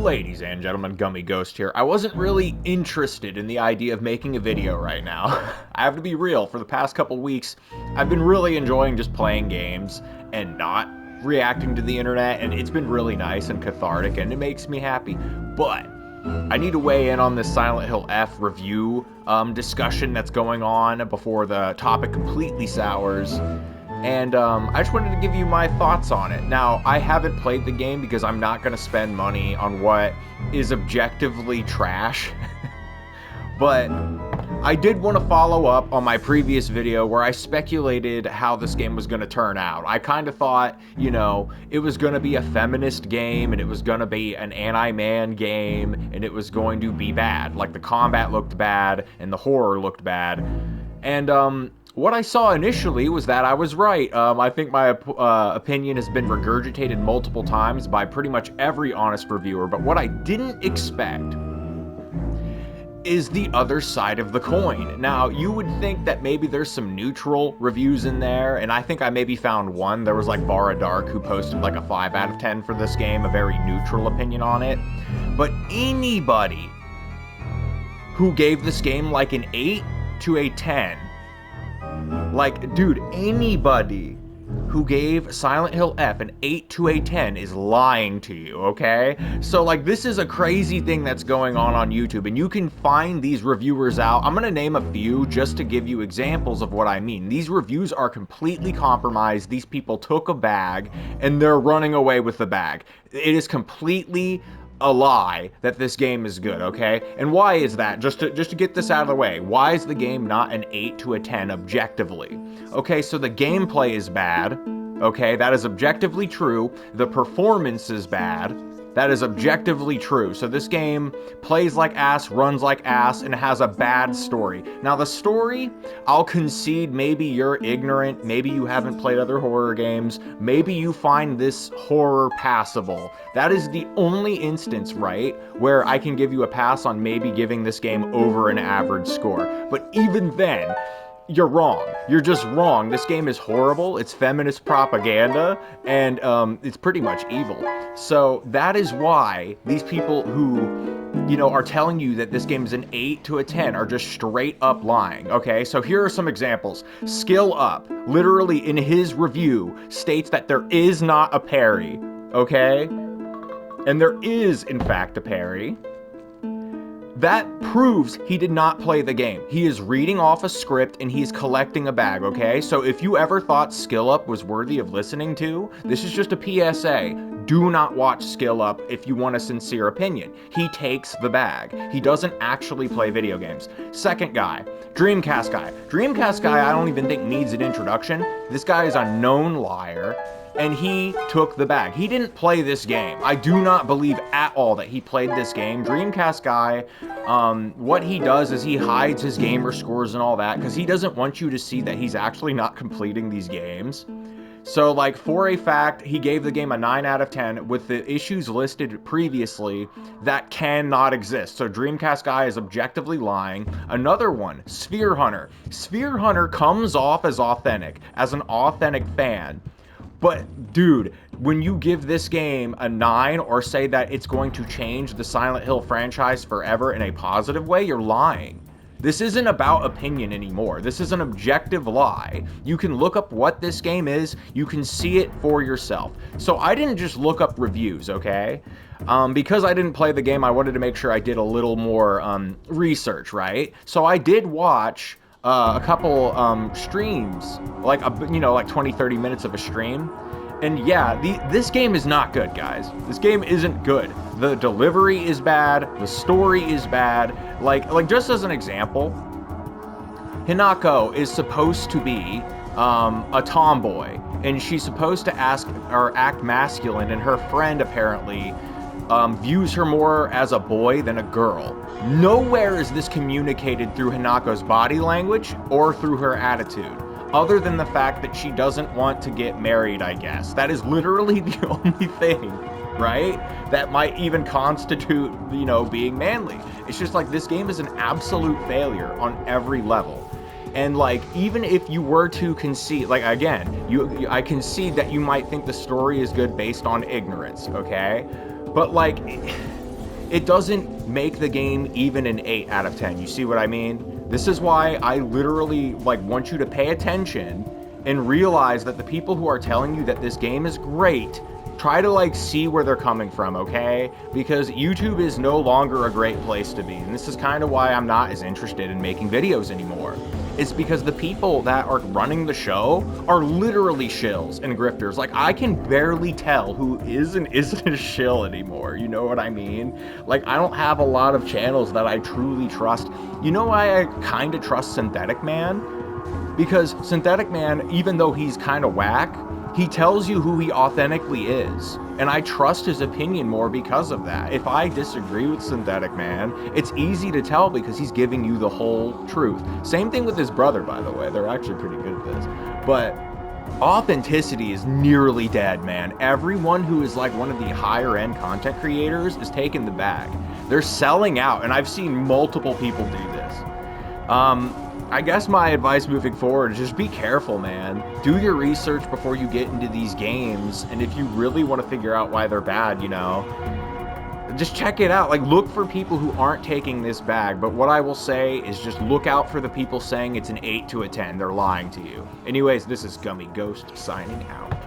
Ladies and gentlemen, Gummy Ghost here. I wasn't really interested in the idea of making a video right now. I have to be real, for the past couple weeks, I've been really enjoying just playing games and not reacting to the internet, and it's been really nice and cathartic, and it makes me happy. But I need to weigh in on this Silent Hill F review discussion that's going on before the topic completely sours. And I just wanted to give you my thoughts on it. Now, I haven't played the game because I'm not going to spend money on what is objectively trash. But I did want to follow up on my previous video where I speculated how this game was going to turn out. I kind of thought, you know, it was going to be a feminist game and it was going to be an anti-man game and it was going to be bad. Like, the combat looked bad and the horror looked bad. And, what I saw initially was that I was right. I think my opinion has been regurgitated multiple times by pretty much every honest reviewer, but what I didn't expect is the other side of the coin. Now, you would think that maybe there's some neutral reviews in there, and I think I maybe found one. There was like Bara Dark who posted like a 5 out of 10 for this game, a very neutral opinion on it. But anybody who gave this game like an 8 to a 10, like, dude, anybody who gave Silent Hill F an 8 to a 10 is lying to you, okay? So, like, this is a crazy thing that's going on YouTube, and you can find these reviewers out. I'm gonna name a few just to give you examples of what I mean. These reviews are completely compromised. These people took a bag, and they're running away with the bag. It is completely a lie that this game is good, okay? And why is that? Just to get this out of the way, why is the game not an 8 to a 10 objectively? Okay, so the gameplay is bad, okay? That is objectively true. The performance is bad. That is objectively true. So this game plays like ass, runs like ass, and has a bad story. Now, the story, I'll concede maybe you're ignorant, maybe you haven't played other horror games, maybe you find this horror passable. That is the only instance, right, where I can give you a pass on maybe giving this game over an average score. But even then, you're wrong. You're just wrong. This game is horrible, it's feminist propaganda, and it's pretty much evil. So that is why these people who, you know, are telling you that this game is an 8 to a 10 are just straight up lying, okay? So here are some examples. Skill Up, literally in his review, states that there is not a parry, okay? And there is, in fact, a parry. That proves he did not play the game. He is reading off a script and he's collecting a bag, okay? So if you ever thought Skill Up was worthy of listening to, this is just a PSA. Do not watch Skill Up if you want a sincere opinion. He takes the bag. He doesn't actually play video games. Second guy, Dreamcast Guy. Dreamcast Guy, I don't even think needs an introduction. This guy is a known liar, and he took the bag. He didn't play this game. I do not believe at all that he played this game. Dreamcast Guy, what he does is he hides his gamer scores and all that because he doesn't want you to see that he's actually not completing these games. So, like, for a fact, he gave the game a 9 out of 10 with the issues listed previously that cannot exist. So Dreamcast Guy is objectively lying. Another one, Sphere Hunter. Sphere Hunter comes off as authentic, as an authentic fan. But, dude, when you give this game a 9 or say that it's going to change the Silent Hill franchise forever in a positive way, you're lying. This isn't about opinion anymore. This is an objective lie. You can look up what this game is. You can see it for yourself. So I didn't just look up reviews, okay? Because I didn't play the game, I wanted to make sure I did a little more research, right? So I did watch a couple streams, like, you know, like 20-30 minutes of a stream. And yeah, this game is not good, guys. This game isn't good. The delivery is bad. The story is bad. Like just as an example, Hinako is supposed to be a tomboy, and she's supposed to act masculine, and her friend apparently views her more as a boy than a girl. Nowhere is this communicated through Hinako's body language or through her attitude, other than the fact that she doesn't want to get married, I guess. That is literally the only thing, right? That might even constitute, you know, being manly. It's just like, this game is an absolute failure on every level. And like, even if you were to concede, like, again, I concede that you might think the story is good based on ignorance, okay? But like, it doesn't make the game even an 8 out of 10. You see what I mean? This is why I literally like want you to pay attention and realize that the people who are telling you that this game is great, try to like see where they're coming from, okay? Because YouTube is no longer a great place to be, and this is kind of why I'm not as interested in making videos anymore. It's because the people that are running the show are literally shills and grifters. Like, I can barely tell who is and isn't a shill anymore, you know what I mean? Like, I don't have a lot of channels that I truly trust. You know why I kind of trust Synthetic Man? Because Synthetic Man, even though he's kind of whack, he tells you who he authentically is, and I trust his opinion more because of that. If I disagree with Synthetic Man, it's easy to tell because he's giving you the whole truth. Same thing with his brother, by the way. They're actually pretty good at this. But authenticity is nearly dead, man. Everyone who is like one of the higher end content creators is taking the bag. They're selling out, and I've seen multiple people do this. I guess my advice moving forward is just be careful, man. Do your research before you get into these games, and if you really want to figure out why they're bad, you know, just check it out. Like, look for people who aren't taking this bag. But what I will say is just look out for the people saying it's an 8 to a 10. They're lying to you. Anyways, this is Gummy Ghost signing out.